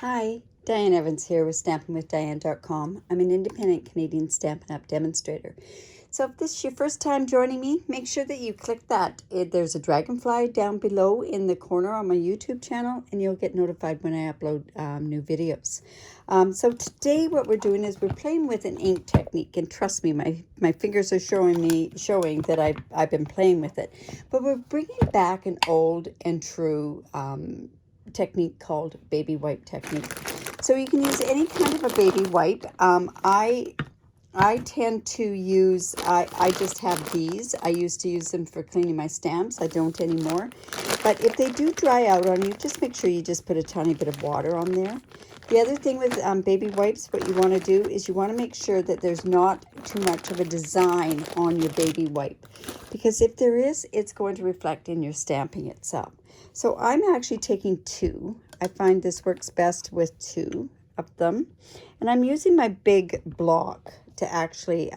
Hi, Diane Evans here with stampingwithdiane.com. I'm an independent Canadian Stampin' Up demonstrator. So if this is your first time joining me, make sure that you click that. There's a dragonfly down below in the corner on my YouTube channel, and you'll get notified when I upload new videos. So today what we're doing is we're playing with an ink technique, and trust me, my fingers are showing that I've been playing with it. But we're bringing back an old and true technique called baby wipe technique. So you can use any kind of a baby wipe. I tend to use, I just have these. I used to use them for cleaning my stamps. I don't anymore. But if they do dry out on you, just make sure you just put a tiny bit of water on there. The other thing with baby wipes, what you want to do is you want to make sure that there's not too much of a design on your baby wipe. Because if there is, it's going to reflect in your stamping itself. So I'm actually taking two. I find this works best with two of them. And I'm using my big block to actually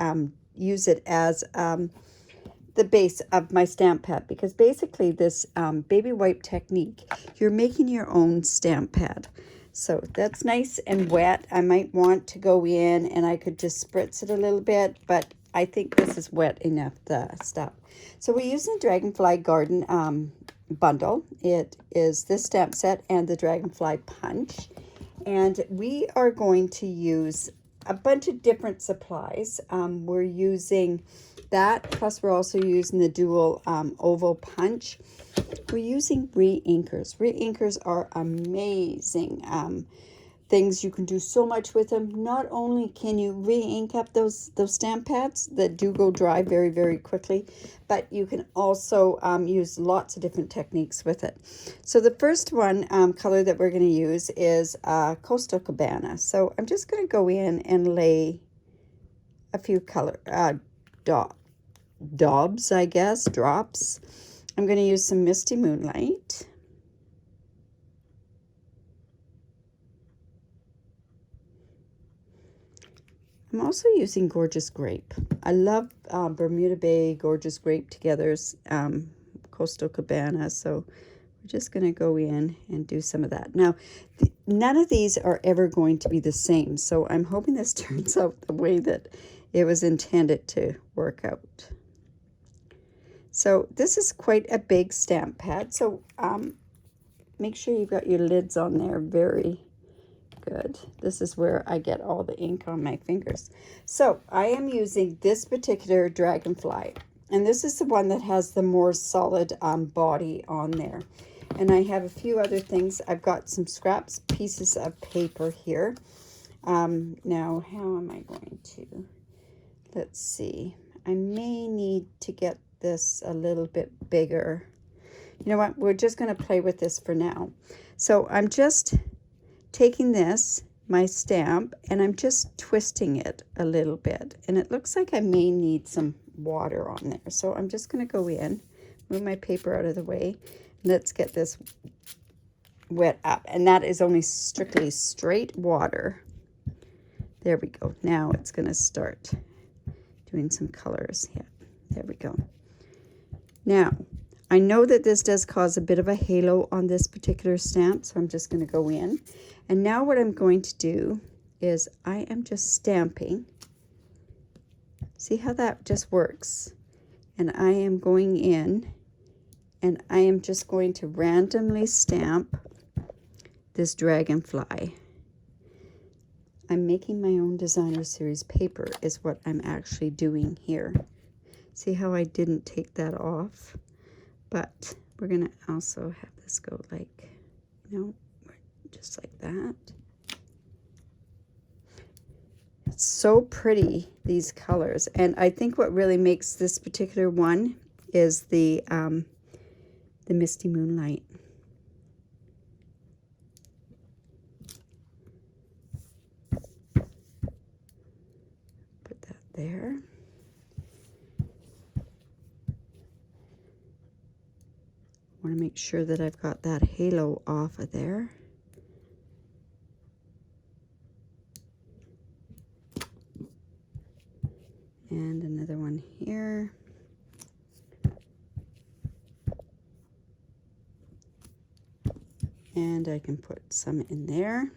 use it as the base of my stamp pad, because basically this baby wipe technique, you're making your own stamp pad. So that's nice and wet. I might want to go in and I could just spritz it a little bit, but I think this is wet enough, the stuff. So we're using the Dragonfly Garden bundle. It is this stamp set and the Dragonfly Punch. And we are going to use a bunch of different supplies. We're using that, plus we're also using the dual oval punch. We're using re-inkers. Re-inkers are amazing things. You can do so much with them. Not only can you re-ink up those stamp pads that do go dry very, very quickly, but you can also use lots of different techniques with it. So the first one color that we're going to use is Coastal Cabana. So I'm just going to go in and lay a few color daubs, I guess, drops. I'm going to use some Misty Moonlight. I'm also using Gorgeous Grape. I love Bermuda Bay, Gorgeous Grape togethers, Coastal Cabana. So we're just going to go in and do some of that. Now, none of these are ever going to be the same. So I'm hoping this turns out the way that it was intended to work out. So this is quite a big stamp pad. So make sure you've got your lids on there very good. This is where I get all the ink on my fingers. So I am using this particular Dragonfly, and this is the one that has the more solid body on there. And I have a few other things. I've got some scraps, pieces of paper here. Now, how am I going to, let's see. I may need to get this a little bit bigger. You know what? We're just going to play with this for now. So I'm just taking this, my stamp, and I'm just twisting it a little bit. And it looks like I may need some water on there. So I'm just going to go in, move my paper out of the way. Let's get this wet up. And that is only strictly straight water. There we go. Now it's going to start doing some colors. Yeah, there we go. Now, I know that this does cause a bit of a halo on this particular stamp, so I'm just going to go in. And now what I'm going to do is I am just stamping. See how that just works? And I am going in and I am just going to randomly stamp this Dragonfly. I'm making my own designer series paper is what I'm actually doing here. See how I didn't take that off? But we're going to also have this go like, just like that. It's so pretty, these colors. And I think what really makes this particular one is the Misty Moonlight. Put that there. I want to make sure that I've got that halo off of there. And another one here. And I can put some in there.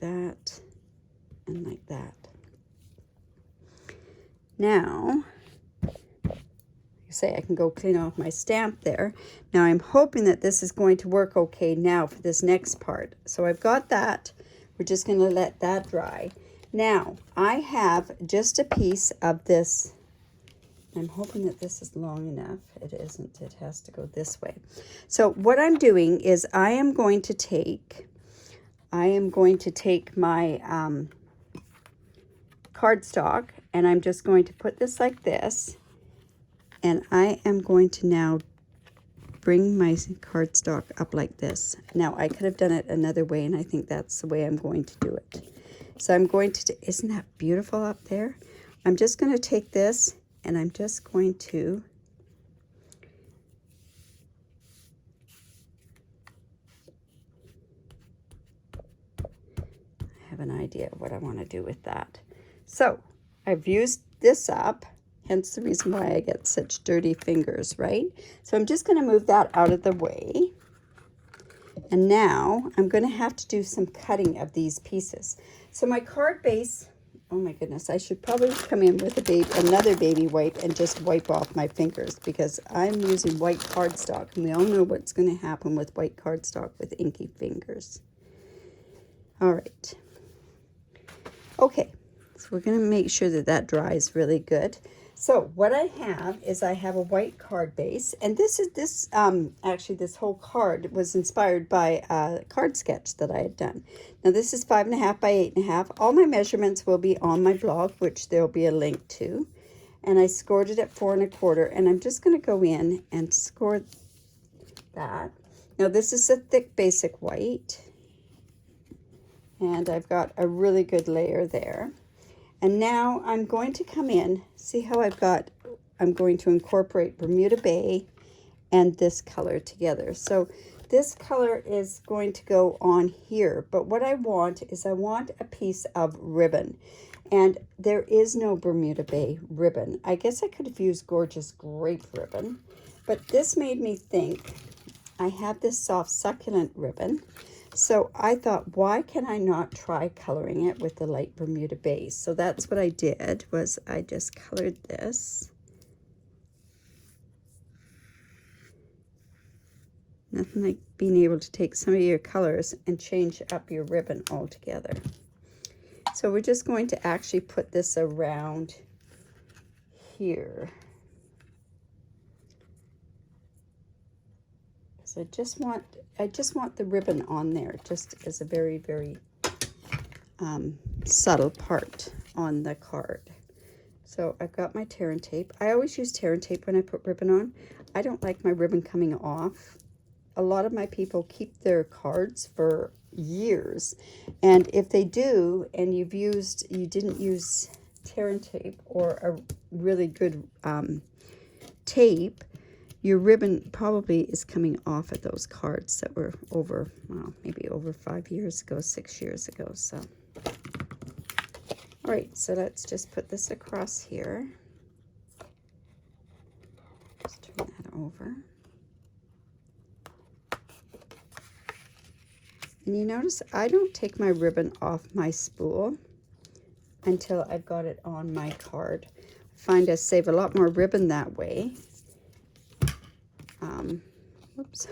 that, and like that. Now, say I can go clean off my stamp there. Now I'm hoping that this is going to work okay now for this next part. So I've got that. We're just going to let that dry. Now I have just a piece of this. I'm hoping that this is long enough. It isn't. It has to go this way. So what I'm doing is I am going to take my cardstock, and I'm just going to put this like this. And I am going to now bring my cardstock up like this. Now, I could have done it another way, and I think that's the way I'm going to do it. So I'm going to, isn't that beautiful up there? I'm just going to take this, and I'm just going to I have an idea of what I want to do with that. So I've used this up. Hence the reason why I get such dirty fingers, right? So I'm just going to move that out of the way. And now I'm going to have to do some cutting of these pieces. So my card base, oh my goodness, I should probably come in with another baby wipe and just wipe off my fingers, because I'm using white cardstock, and we all know what's going to happen with white cardstock with inky fingers. All right. Okay, so we're going to make sure that that dries really good. So what I have is I have a white card base, and actually this whole card was inspired by a card sketch that I had done. Now this is 5.5 by 8.5. All my measurements will be on my blog, which there'll be a link to. And I scored it at 4 1/4, and I'm just going to go in and score that. Now this is a thick basic white, and I've got a really good layer there. And now I'm going to come in, see how I'm going to incorporate Bermuda Bay and this color together. So this color is going to go on here, but what I want is I want a piece of ribbon. And there is no Bermuda Bay ribbon. I guess I could have used Gorgeous Grape ribbon, but this made me think I have this soft succulent ribbon. So I thought, why can I not try coloring it with the light Bermuda base? So that's what I did, was I just colored this. Nothing like being able to take some of your colors and change up your ribbon altogether. So we're just going to actually put this around here. So I just want the ribbon on there, just as a very, very subtle part on the card. So I've got my tear and tape. I always use tear and tape when I put ribbon on. I don't like my ribbon coming off. A lot of my people keep their cards for years, and if they do, and you didn't use tear and tape or a really good tape, your ribbon probably is coming off of those cards that were over, well, maybe over 5 years ago, 6 years ago. So, all right, so let's just put this across here. Just turn that over. And you notice I don't take my ribbon off my spool until I've got it on my card. I find I save a lot more ribbon that way. Whoops.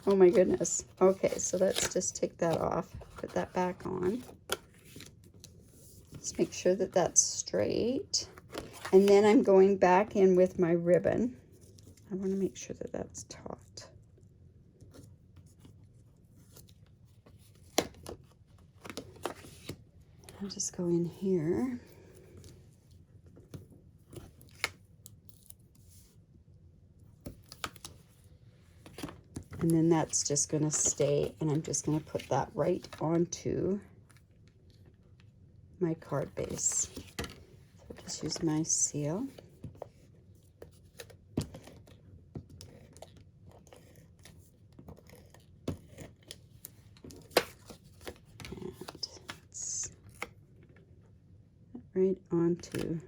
Oh my goodness. Okay, so let's just take that off, put that back on. Let's make sure that that's straight. And then I'm going back in with my ribbon. I want to make sure that that's taut. I'll just go in here. And then that's just going to stay, and I'm just going to put that right onto my card base. So I'll just use my seal. And it's right onto.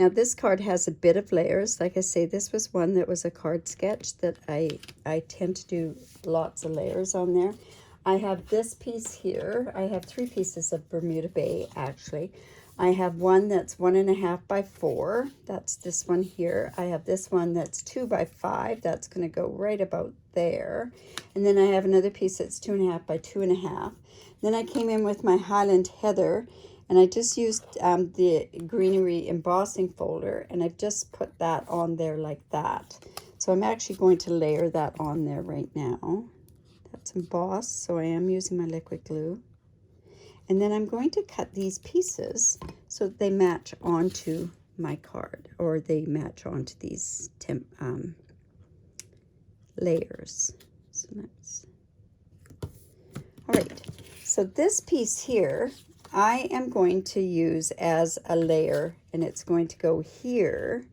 Now this card has a bit of layers. Like I say, this was one that was a card sketch that I tend to do lots of layers on there. I have this piece here. I have 3 pieces of Bermuda Bay actually. I have one that's 1.5 by 4. That's this one here. I have this one that's 2 by 5. That's going to go right about there. And then I have another piece that's 2.5 by 2.5. Then I came in with my Highland Heather, and I just used the greenery embossing folder, and I've just put that on there like that. So I'm actually going to layer that on there right now. That's embossed, so I am using my liquid glue. And then I'm going to cut these pieces so that they match onto my card, or they match onto these layers. So that's all right. So this piece here, I am going to use as a layer, and it's going to go here.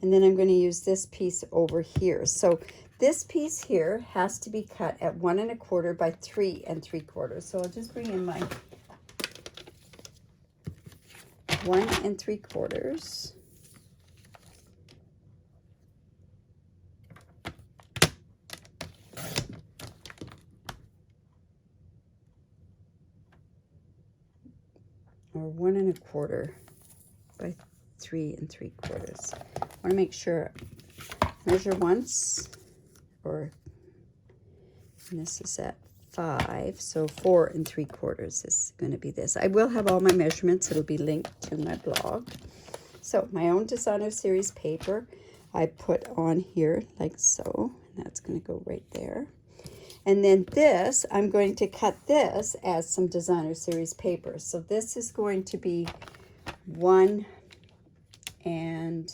And then I'm going to use this piece over here. So this piece here has to be cut at 1 1/4 by 3 3/4. So I'll just bring in my 1 3/4. Or 1 1/4 by 3 3/4. I want to make sure, measure once, and this is at 5, so 4 3/4 is going to be this. I will have all my measurements. It'll be linked to my blog. So my own designer series paper I put on here like so, and that's going to go right there. And then this, I'm going to cut this as some designer series paper. So this is going to be 1, and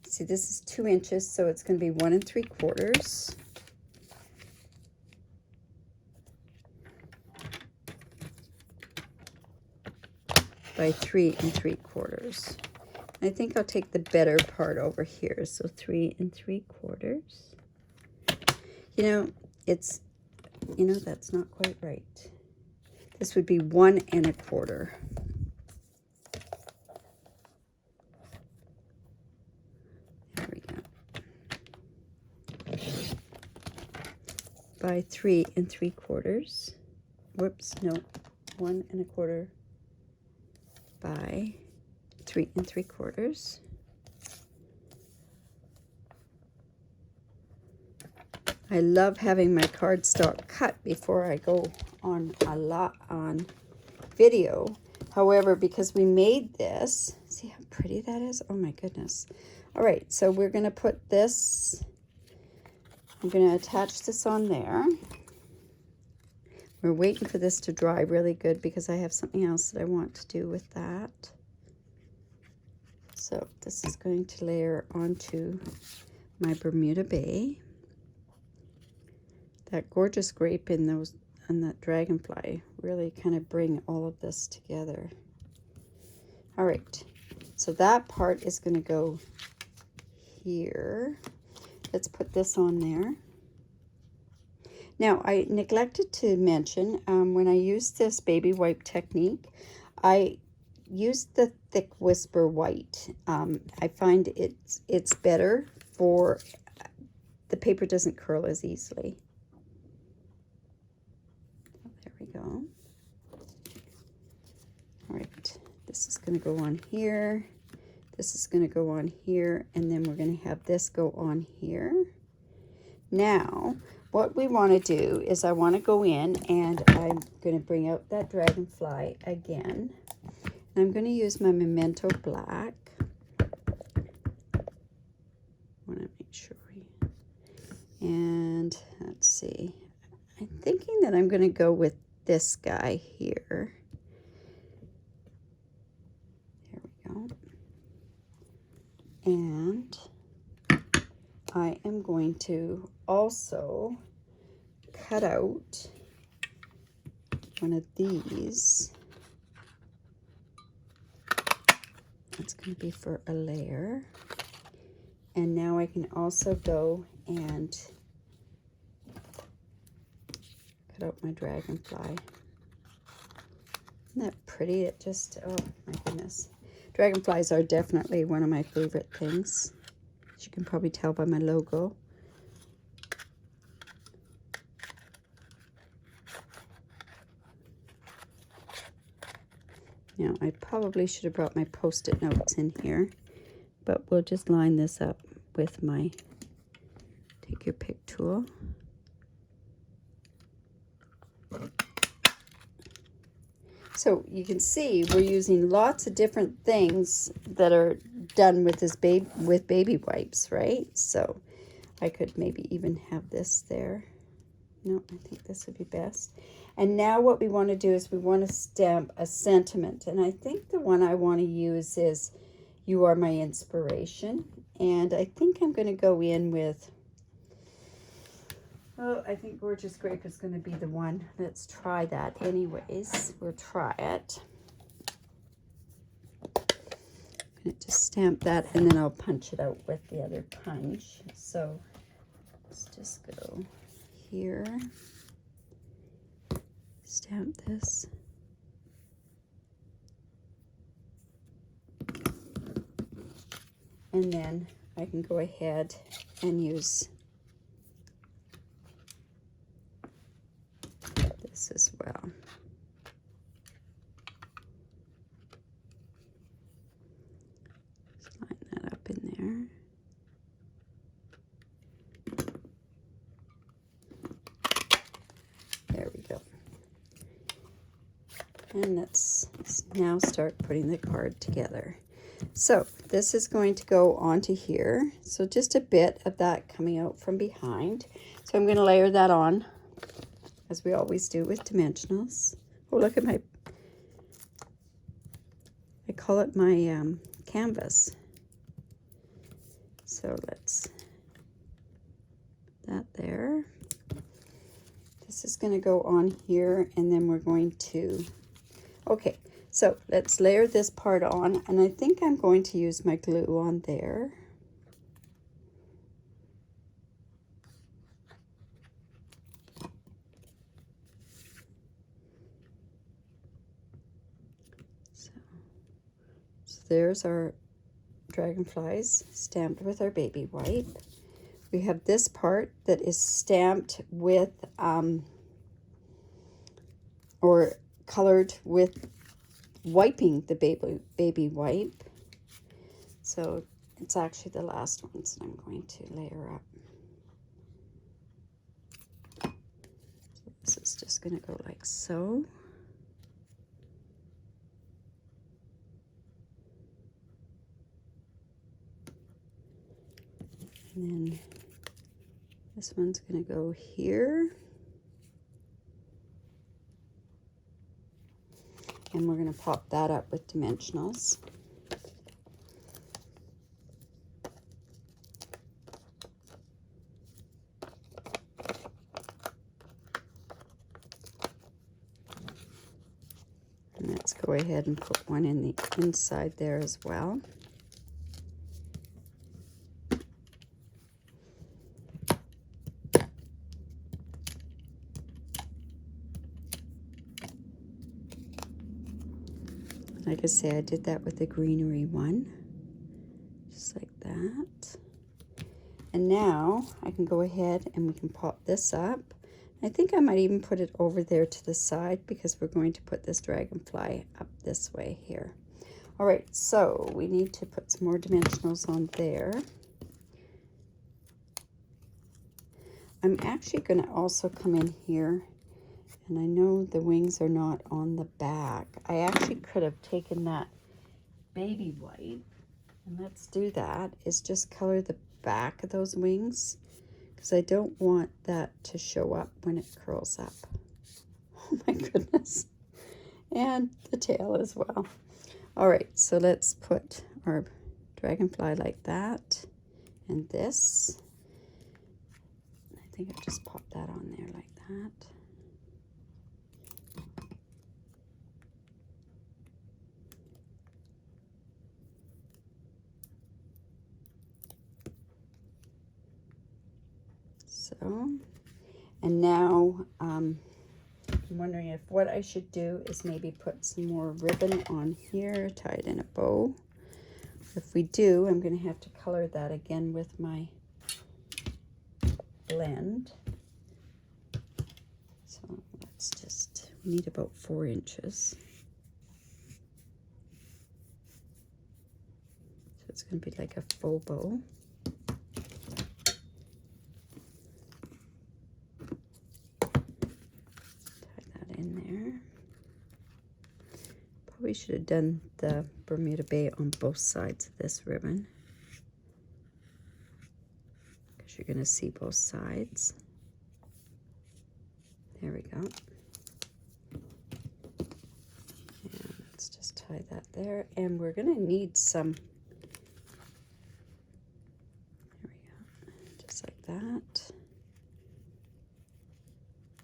see, this is 2 inches, so it's going to be 1 3/4 by 3 3/4. I think I'll take the better part over here. So 3 3/4. You know, that's not quite right. This would be 1 1/4. There we go. By 3 3/4. Whoops, no. 1 1/4 by 3 3/4. I love having my cardstock cut before I go on on video. However, because we made this, see how pretty that is? Oh my goodness. All right, so we're going to put this, I'm going to attach this on there. We're waiting for this to dry really good because I have something else that I want to do with that. So this is going to layer onto my Bermuda Bay. That gorgeous grape in those and that dragonfly really kind of bring all of this together. All right, so that part is going to go here. Let's put this on there. Now, I neglected to mention, when I used this baby wipe technique, I used the thick whisper white. I find it's better for, the paper doesn't curl as easily. There we go. All right, this is going to go on here. This is going to go on here, and then we're going to have this go on here. Now, what we want to do is I want to go in, and I'm going to bring out that dragonfly again. And I'm going to use my Memento Black. I want to make sure and let's see. I'm thinking that I'm going to go with this guy here. There we go. And I am going to also cut out one of these. That's going to be for a layer. And now I can also go and cut out my dragonfly. Isn't that pretty? It just, oh my goodness. Dragonflies are definitely one of my favorite things. As you can probably tell by my logo. Now, I probably should have brought my Post-it notes in here, but we'll just line this up with my take your pick tool. So you can see we're using lots of different things that are done with this baby wipes, right? So I could maybe even have this there. No, I think this would be best. And now what we want to do is we want to stamp a sentiment. And I think the one I want to use is "You Are My Inspiration." And I think I'm going to go in with, oh, I think Gorgeous Grape is going to be the one. Let's try that anyways. We'll try it. I'm going to just stamp that, and then I'll punch it out with the other punch. So let's just go here. Stamp this. And then I can go ahead and use this as well. Just line that up in there. There we go. And let's now start putting the card together. So this is going to go onto here. So just a bit of that coming out from behind. So I'm going to layer that on, as we always do with dimensionals. Oh, look at my, I call it my canvas. So let's put that there. This is going to go on here, and then we're going to, okay, so let's layer this part on, and I think I'm going to use my glue on there. So there's our dragonflies stamped with our baby wipe. We have this part that is stamped with, or colored with wiping the baby wipe. So it's actually the last ones that I'm going to layer up. So this is just going to go like so. And then this one's going to go here. And we're going to pop that up with dimensionals. And let's go ahead and put one in the inside there as well. Like I say, I did that with the greenery one, just like that. And now I can go ahead and we can pop this up. I think I might even put it over there to the side, because we're going to put this dragonfly up this way here. All right, so we need to put some more dimensionals on there. I'm actually going to also come in here. And I know the wings are not on the back. I actually could have taken that baby white, and let's do that, is just color the back of those wings, because I don't want that to show up when it curls up. Oh my goodness. And the tail as well. All right, so let's put our dragonfly like that, and this. I think I'll just pop that on there like that. So, and now I'm wondering if what I should do is maybe put some more ribbon on here, tie it in a bow. if we do, I'm going to have to color that again with my blend. So let's just, we need about 4 inches. So it's going to be like a faux bow. We should have done the Bermuda Bay on both sides of this ribbon, because you're going to see both sides. There we go. And let's just tie that there. And we're going to need some, there we go, just like that.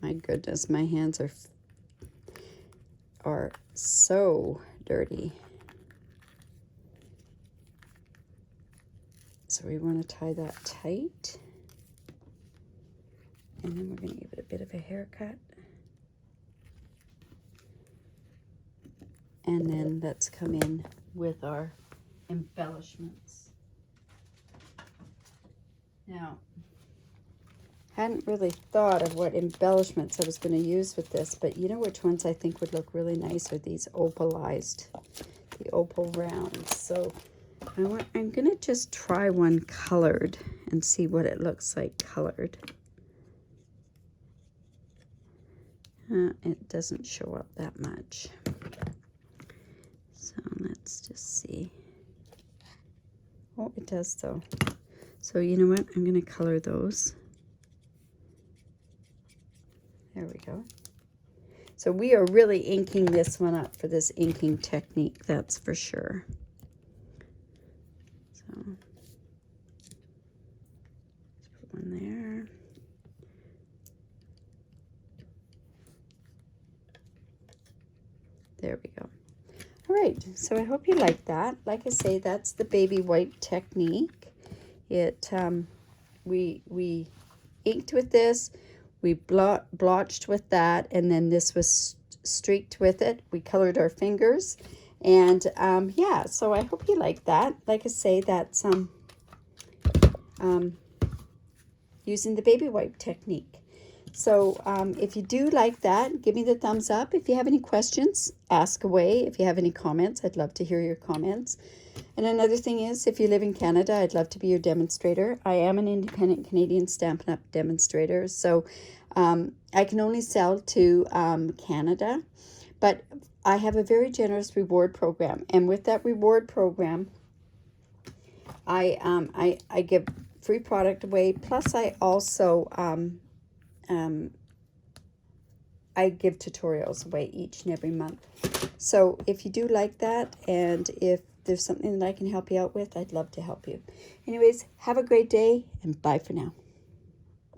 My goodness, my hands are so dirty. So we want to tie that tight. And then we're going to give it a bit of a haircut. And then let's come in with our embellishments. Now, hadn't really thought of what embellishments I was going to use with this, but you know which ones I think would look really nice are these opalized, the opal rounds. So I'm going to just try one colored and see what it looks like colored. It doesn't show up that much. So let's just see. Oh, it does though. So you know what? I'm going to color those. There we go. So we are really inking this one up for this inking technique, that's for sure. So let's put one there. There we go. All right, so I hope you like that. Like I say, that's the baby wipe technique. It we inked with this. We blotched with that, and then this was streaked with it. We colored our fingers, and yeah, so I hope you like that. Like I say, that's using the baby wipe technique. So if you do like that, give me the thumbs up. If you have any questions, ask away. If you have any comments, I'd love to hear your comments. And another thing is, if you live in Canada, I'd love to be your demonstrator. I am an independent Canadian Stampin' Up demonstrator, so I can only sell to Canada, but I have a very generous reward program, and with that reward program, I give free product away. Plus, I also I give tutorials away each and every month. So if you do like that, and if there's something that I can help you out with, I'd love to help you. Anyways, have a great day, and bye for now.